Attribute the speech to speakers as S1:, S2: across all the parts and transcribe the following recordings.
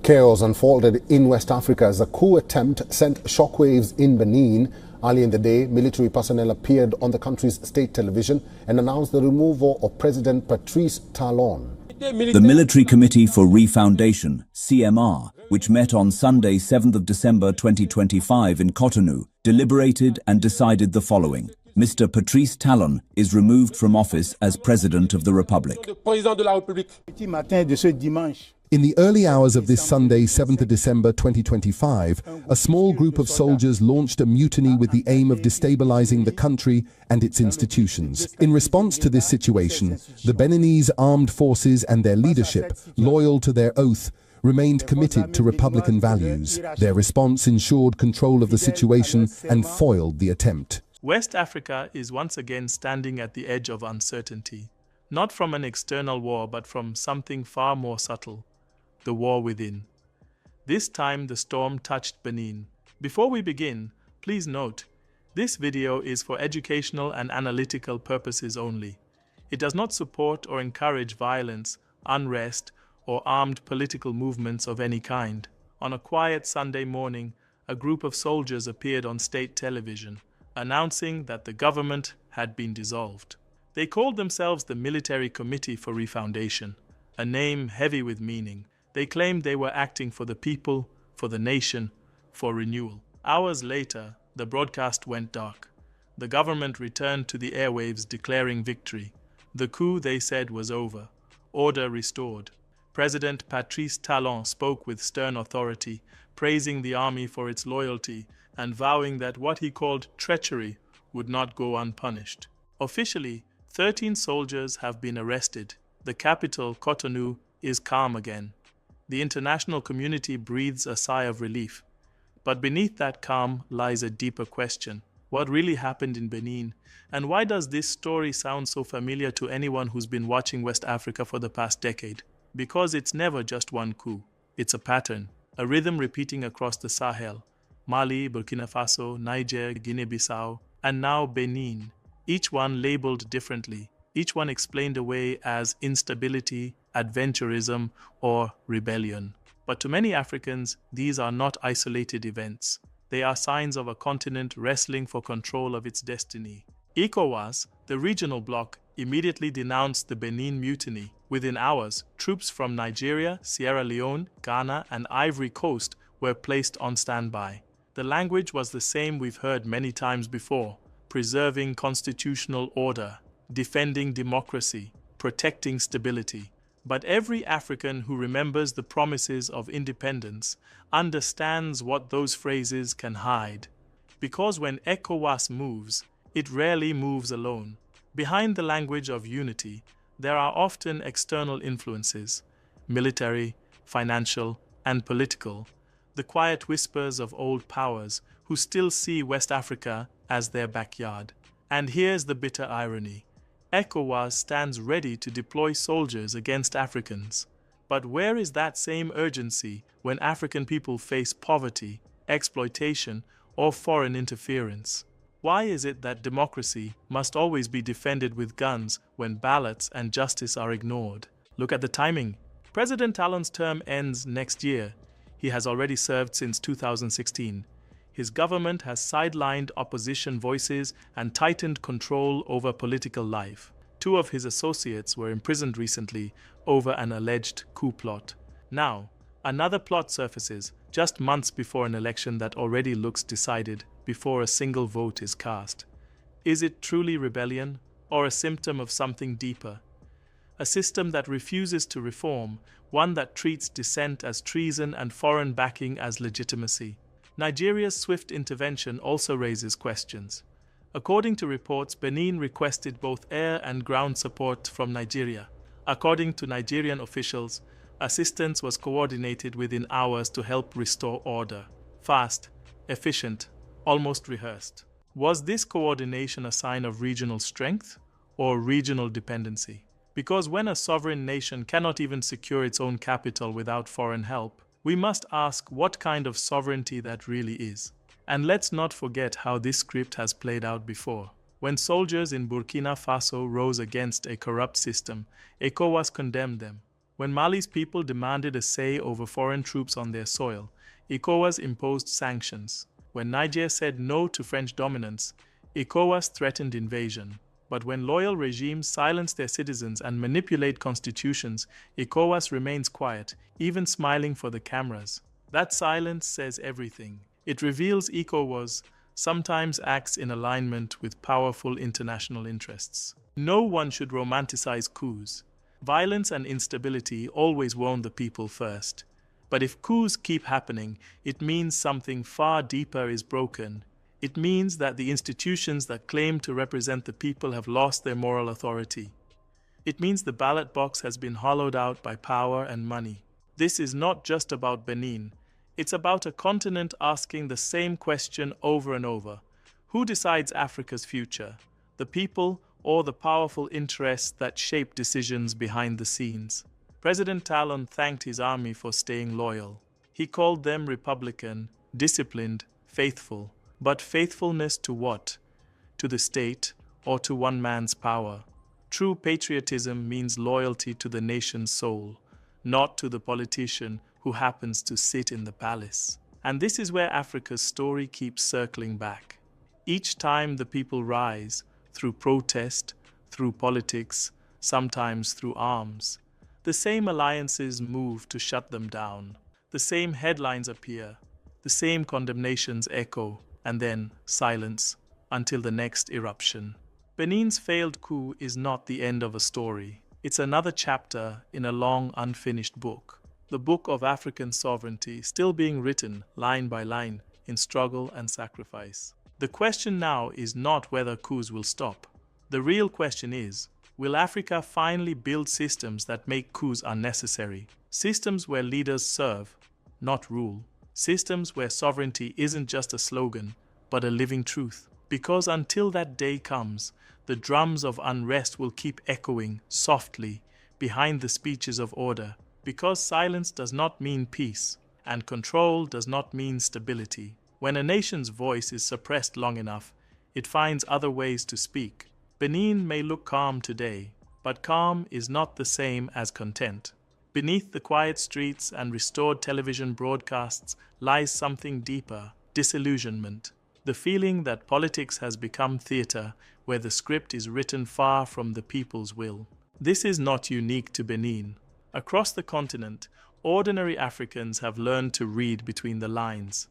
S1: Chaos unfolded in West Africa as a coup attempt sent shockwaves in Benin. Early in the day, military personnel appeared on the country's state television and announced the removal of President Patrice Talon.
S2: The Military Committee for Refoundation, CMR, which met on Sunday 7th of December 2025 in Cotonou, deliberated and decided the following. Mr. Patrice Talon is removed from office as President of the Republic.
S3: In the early hours of this Sunday, 7th of December 2025, a small group of soldiers launched a mutiny with the aim of destabilizing the country and its institutions. In response to this situation, the Beninese armed forces and their leadership, loyal to their oath, remained committed to Republican values. Their response ensured control of the situation and foiled the attempt.
S4: West Africa is once again standing at the edge of uncertainty, not from an external war but from something far more subtle. The war within. This time the storm touched Benin. Before we begin, please note, this video is for educational and analytical purposes only. It does not support or encourage violence, unrest, or armed political movements of any kind. On a quiet Sunday morning, a group of soldiers appeared on state television, announcing that the government had been dissolved. They called themselves the Military Committee for Refoundation, a name heavy with meaning. They claimed they were acting for the people, for the nation, for renewal. Hours later, the broadcast went dark. The government returned to the airwaves declaring victory. The coup, they said, was over. Order restored. President Patrice Talon spoke with stern authority, praising the army for its loyalty and vowing that what he called treachery would not go unpunished. Officially, 13 soldiers have been arrested. The capital, Cotonou, is calm again. The international community breathes a sigh of relief. But beneath that calm lies a deeper question. What really happened in Benin? And why does this story sound so familiar to anyone who's been watching West Africa for the past decade? Because it's never just one coup. It's a pattern, a rhythm repeating across the Sahel. Mali, Burkina Faso, Niger, Guinea-Bissau, and now Benin. Each one labeled differently. Each one explained away as instability, adventurism, or rebellion. But to many Africans, these are not isolated events. They are signs of a continent wrestling for control of its destiny. Ecowas, the regional bloc, immediately denounced the Benin mutiny. Within hours, troops from Nigeria, Sierra Leone, Ghana, and Ivory Coast were placed on standby. The language was the same we've heard many times before: preserving constitutional order, defending democracy, protecting stability. But every African who remembers the promises of independence understands what those phrases can hide. Because when Ecowas moves, it rarely moves alone. Behind the language of unity, there are often external influences, military, financial, and political, the quiet whispers of old powers who still see West Africa as their backyard. And here's the bitter irony. Ecowas stands ready to deploy soldiers against Africans. But where is that same urgency when African people face poverty, exploitation, or foreign interference? Why is it that democracy must always be defended with guns when ballots and justice are ignored? Look at the timing. President Talon's term ends next year. He has already served since 2016. His government has sidelined opposition voices and tightened control over political life. 2 of his associates were imprisoned recently over an alleged coup plot. Now, another plot surfaces just months before an election that already looks decided before a single vote is cast. Is it truly rebellion, or a symptom of something deeper? A system that refuses to reform, one that treats dissent as treason and foreign backing as legitimacy. Nigeria's swift intervention also raises questions. According to reports, Benin requested both air and ground support from Nigeria. According to Nigerian officials, assistance was coordinated within hours to help restore order. Fast, efficient, almost rehearsed. Was this coordination a sign of regional strength or regional dependency? Because when a sovereign nation cannot even secure its own capital without foreign help, we must ask what kind of sovereignty that really is. And let's not forget how this script has played out before. When soldiers in Burkina Faso rose against a corrupt system, Ecowas condemned them. When Mali's people demanded a say over foreign troops on their soil, Ecowas imposed sanctions. When Niger said no to French dominance, Ecowas threatened invasion. But when loyal regimes silence their citizens and manipulate constitutions, Ecowas remains quiet, even smiling for the cameras. That silence says everything. It reveals Ecowas sometimes acts in alignment with powerful international interests. No one should romanticize coups. Violence and instability always wound the people first. But if coups keep happening, it means something far deeper is broken. It means that the institutions that claim to represent the people have lost their moral authority. It means the ballot box has been hollowed out by power and money. This is not just about Benin. It's about a continent asking the same question over and over. Who decides Africa's future? The people or the powerful interests that shape decisions behind the scenes? President Talon thanked his army for staying loyal. He called them Republican, disciplined, faithful. But faithfulness to what? To the state or to one man's power? True patriotism means loyalty to the nation's soul, not to the politician who happens to sit in the palace. And this is where Africa's story keeps circling back. Each time the people rise, through protest, through politics, sometimes through arms, the same alliances move to shut them down. The same headlines appear, the same condemnations echo, and then silence until the next eruption. Benin's failed coup is not the end of a story. It's another chapter in a long, unfinished book. The book of African sovereignty still being written line by line in struggle and sacrifice. The question now is not whether coups will stop. The real question is, will Africa finally build systems that make coups unnecessary? Systems where leaders serve, not rule. Systems where sovereignty isn't just a slogan, but a living truth. Because until that day comes, the drums of unrest will keep echoing softly behind the speeches of order. Because silence does not mean peace, and control does not mean stability. When a nation's voice is suppressed long enough, it finds other ways to speak. Benin may look calm today, but calm is not the same as content. Beneath the quiet streets and restored television broadcasts lies something deeper: disillusionment. The feeling that politics has become theater where the script is written far from the people's will. This is not unique to Benin. Across the continent, ordinary Africans have learned to read between the lines.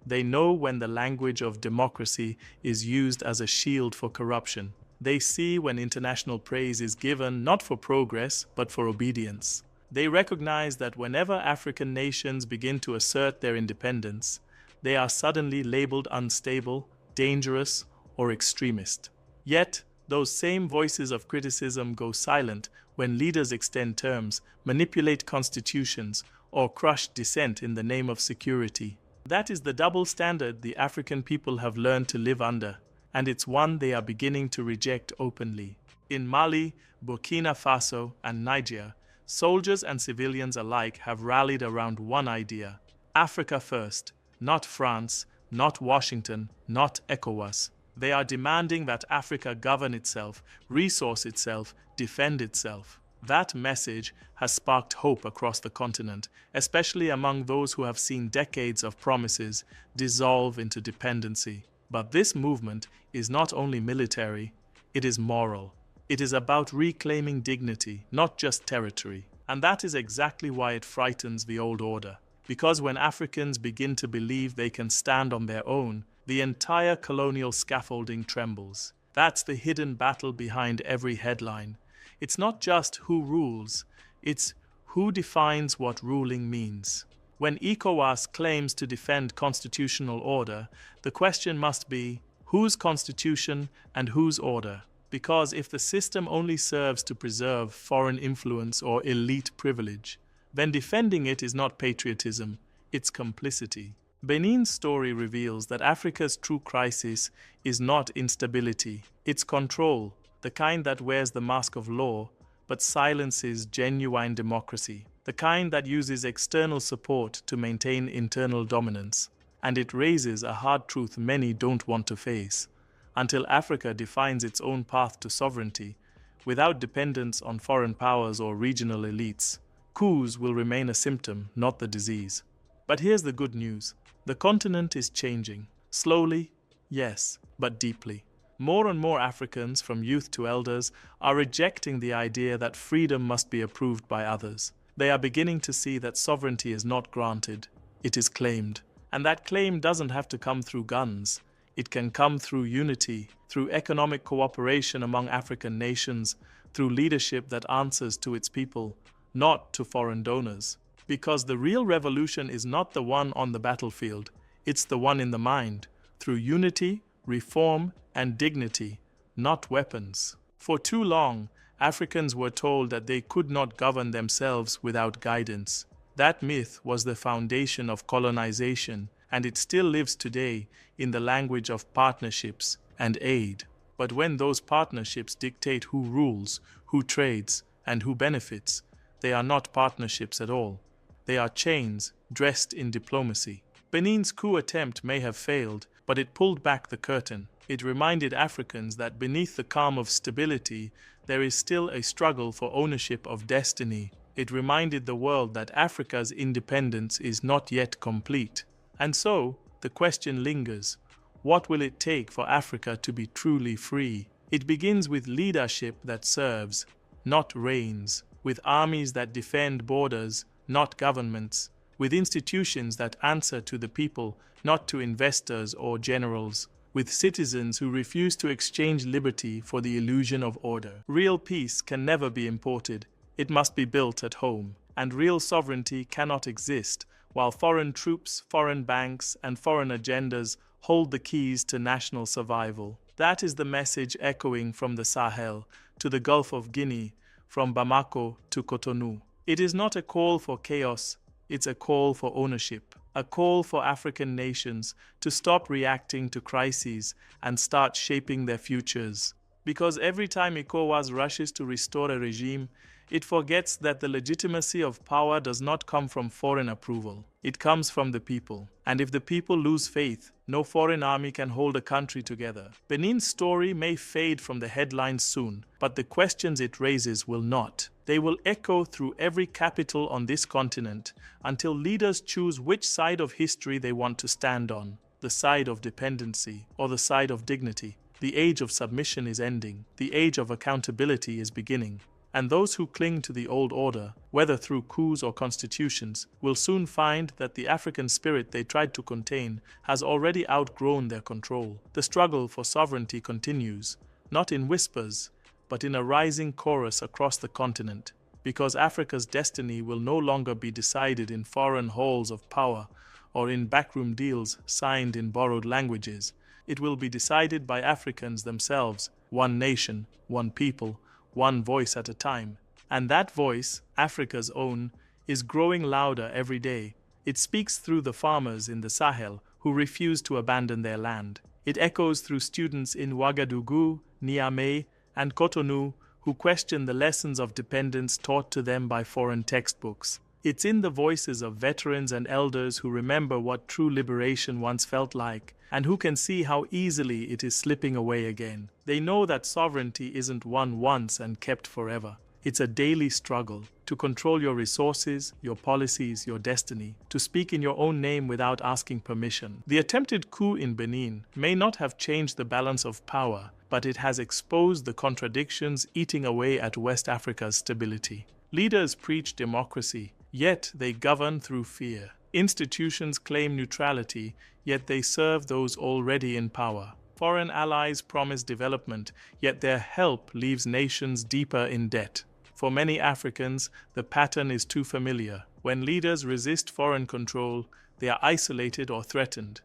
S4: They know when the language of democracy is used as a shield for corruption. They see when international praise is given not for progress, but for obedience. They recognize that whenever African nations begin to assert their independence, they are suddenly labeled unstable, dangerous, or extremist. Yet, those same voices of criticism go silent when leaders extend terms, manipulate constitutions, or crush dissent in the name of security. That is the double standard the African people have learned to live under, and it's one they are beginning to reject openly. In Mali, Burkina Faso, and Niger, soldiers and civilians alike have rallied around one idea: Africa first, not France, not Washington, not Ecowas. They are demanding that Africa govern itself, resource itself, defend itself. That message has sparked hope across the continent, especially among those who have seen decades of promises dissolve into dependency. But this movement is not only military, it is moral. It is about reclaiming dignity, not just territory. And that is exactly why it frightens the old order. Because when Africans begin to believe they can stand on their own, the entire colonial scaffolding trembles. That's the hidden battle behind every headline. It's not just who rules, it's who defines what ruling means. When Ecowas claims to defend constitutional order, the question must be, whose constitution and whose order? Because if the system only serves to preserve foreign influence or elite privilege, then defending it is not patriotism, it's complicity. Benin's story reveals that Africa's true crisis is not instability, it's control, the kind that wears the mask of law but silences genuine democracy, the kind that uses external support to maintain internal dominance. And it raises a hard truth many don't want to face. Until Africa defines its own path to sovereignty, without dependence on foreign powers or regional elites, Coups will remain a symptom, not the disease. But here's the good news. The continent is changing. Slowly, yes, but deeply. More and more Africans, from youth to elders, are rejecting the idea that freedom must be approved by others. They are beginning to see that sovereignty is not granted, it is claimed. And that claim doesn't have to come through guns. It can come through unity, through economic cooperation among African nations, through leadership that answers to its people, not to foreign donors. Because the real revolution is not the one on the battlefield, it's the one in the mind, through unity, reform, and dignity, not weapons. For too long, Africans were told that they could not govern themselves without guidance. That myth was the foundation of colonization, and it still lives today in the language of partnerships and aid. But when those partnerships dictate who rules, who trades, and who benefits, they are not partnerships at all. They are chains dressed in diplomacy. Benin's coup attempt may have failed, but it pulled back the curtain. It reminded Africans that beneath the calm of stability, there is still a struggle for ownership of destiny. It reminded the world that Africa's independence is not yet complete. And so, the question lingers. What will it take for Africa to be truly free? It begins with leadership that serves, not reigns, with armies that defend borders, not governments, with institutions that answer to the people, not to investors or generals, with citizens who refuse to exchange liberty for the illusion of order. Real peace can never be imported. It must be built at home. And real sovereignty cannot exist while foreign troops, foreign banks, and foreign agendas hold the keys to national survival. That is the message echoing from the Sahel to the Gulf of Guinea, from Bamako to Cotonou. It is not a call for chaos, it's a call for ownership. A call for African nations to stop reacting to crises and start shaping their futures. Because every time Ecowas rushes to restore a regime, it forgets that the legitimacy of power does not come from foreign approval. It comes from the people. And if the people lose faith, no foreign army can hold a country together. Benin's story may fade from the headlines soon, but the questions it raises will not. They will echo through every capital on this continent until leaders choose which side of history they want to stand on, the side of dependency or the side of dignity. The age of submission is ending. The age of accountability is beginning. And those who cling to the old order, whether through coups or constitutions, will soon find that the African spirit they tried to contain has already outgrown their control. The struggle for sovereignty continues, not in whispers, but in a rising chorus across the continent, because Africa's destiny will no longer be decided in foreign halls of power or in backroom deals signed in borrowed languages. It will be decided by Africans themselves, one nation, one people, one voice at a time. And that voice, Africa's own, is growing louder every day. It speaks through the farmers in the Sahel who refuse to abandon their land. It echoes through students in Ouagadougou, Niamey, and Cotonou who question the lessons of dependence taught to them by foreign textbooks. It's in the voices of veterans and elders who remember what true liberation once felt like, and who can see how easily it is slipping away again. They know that sovereignty isn't won once and kept forever. It's a daily struggle to control your resources, your policies, your destiny, to speak in your own name without asking permission. The attempted coup in Benin may not have changed the balance of power, but it has exposed the contradictions eating away at West Africa's stability. Leaders preach democracy, yet they govern through fear. Institutions claim neutrality, yet they serve those already in power. Foreign allies promise development, yet their help leaves nations deeper in debt. For many Africans, the pattern is too familiar. When leaders resist foreign control, they are isolated or threatened.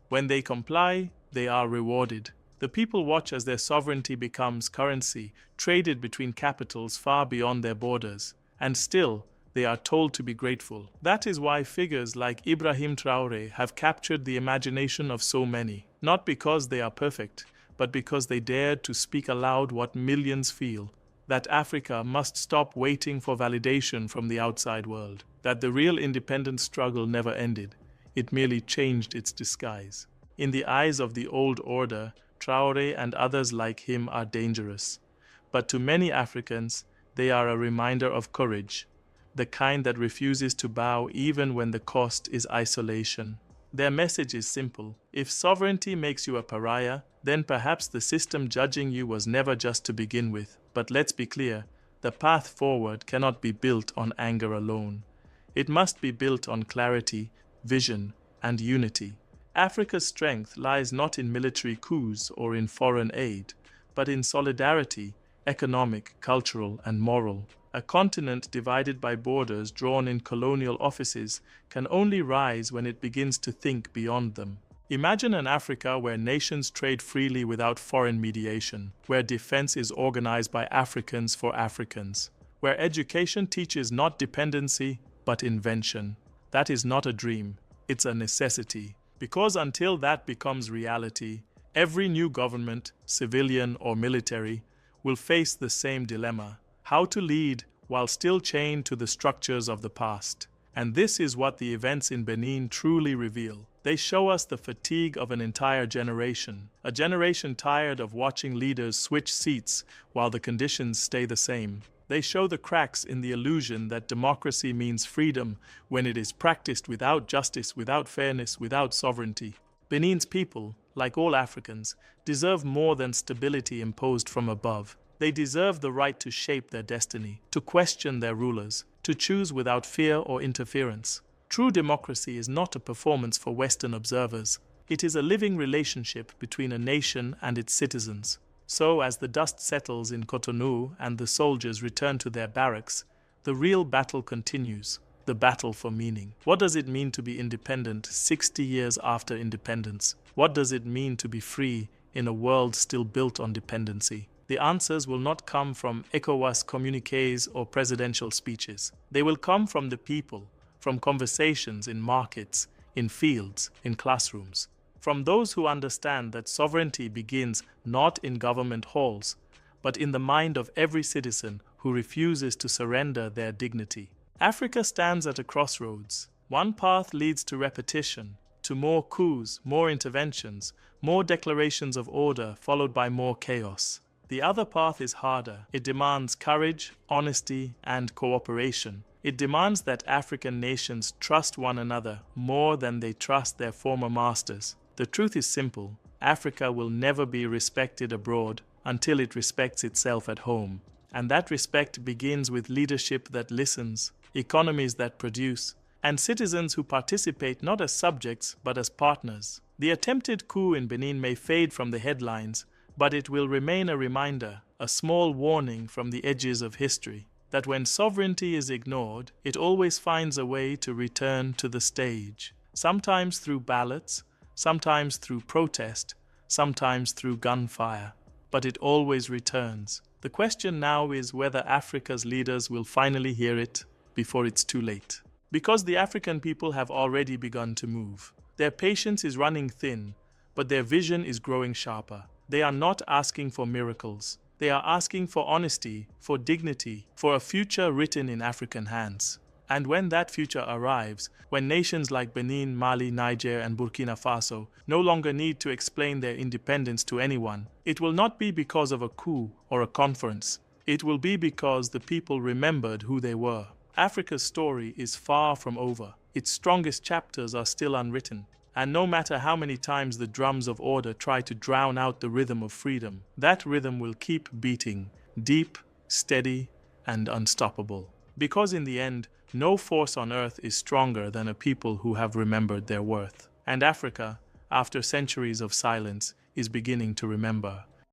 S4: When they comply, they are rewarded. The people watch as their sovereignty becomes currency, traded between capitals far beyond their borders. And still, they are told to be grateful. That is why figures like Ibrahim Traoré have captured the imagination of so many. Not because they are perfect, but because they dared to speak aloud what millions feel. That Africa must stop waiting for validation from the outside world. That the real independence struggle never ended. It merely changed its disguise. In the eyes of the old order, Traoré and others like him are dangerous. But to many Africans, they are a reminder of courage. the kind that refuses to bow even when the cost is isolation. Their message is simple. If sovereignty makes you a pariah, then perhaps the system judging you was never just to begin with. But let's be clear, the path forward cannot be built on anger alone. It must be built on clarity, vision, and unity. Africa's strength lies not in military coups or in foreign aid, but in solidarity, economic, cultural, and moral. A continent divided by borders drawn in colonial offices can only rise when it begins to think beyond them. Imagine an Africa where nations trade freely without foreign mediation, where defense is organized by Africans for Africans, where education teaches not dependency, but invention. That is not a dream, it's a necessity. Because until that becomes reality, every new government, civilian or military, will face the same dilemma: how to lead while still chained to the structures of the past. And this is what the events in Benin truly reveal. They show us the fatigue of an entire generation, a generation tired of watching leaders switch seats while the conditions stay the same. They show the cracks in the illusion that democracy means freedom when it is practiced without justice, without fairness, without sovereignty. Benin's people, like all Africans, deserve more than stability imposed from above. They deserve the right to shape their destiny, to question their rulers, to choose without fear or interference. True democracy is not a performance for Western observers. It is a living relationship between a nation and its citizens. So, as the dust settles in Cotonou and the soldiers return to their barracks, the real battle continues, the battle for meaning. What does it mean to be independent 60 years after independence? What does it mean to be free in a world still built on dependency? The answers will not come from Ecowas communiques or presidential speeches. They will come from the people, from conversations in markets, in fields, in classrooms. From those who understand that sovereignty begins not in government halls, but in the mind of every citizen who refuses to surrender their dignity. Africa stands at a crossroads. One path leads to repetition, to more coups, more interventions, more declarations of order, followed by more chaos. The other path is harder. It demands courage, honesty, and cooperation. It demands that African nations trust one another more than they trust their former masters. The truth is simple. Africa will never be respected abroad until it respects itself at home. And that respect begins with leadership that listens, economies that produce, and citizens who participate not as subjects but as partners. The attempted coup in Benin may fade from the headlines, but it will remain a reminder, a small warning from the edges of history, that when sovereignty is ignored, it always finds a way to return to the stage. Sometimes through ballots, sometimes through protest, sometimes through gunfire. But it always returns. The question now is whether Africa's leaders will finally hear it before it's too late. Because the African people have already begun to move. Their patience is running thin, but their vision is growing sharper. They are not asking for miracles. They are asking for honesty, for dignity, for a future written in African hands. And when that future arrives, when nations like Benin, Mali, Niger, and Burkina Faso no longer need to explain their independence to anyone, it will not be because of a coup or a conference. It will be because the people remembered who they were. Africa's story is far from over. Its strongest chapters are still unwritten. And no matter how many times the drums of order try to drown out the rhythm of freedom, that rhythm will keep beating, deep, steady, and unstoppable. Because in the end, no force on earth is stronger than a people who have remembered their worth. And Africa, after centuries of silence, is beginning to remember.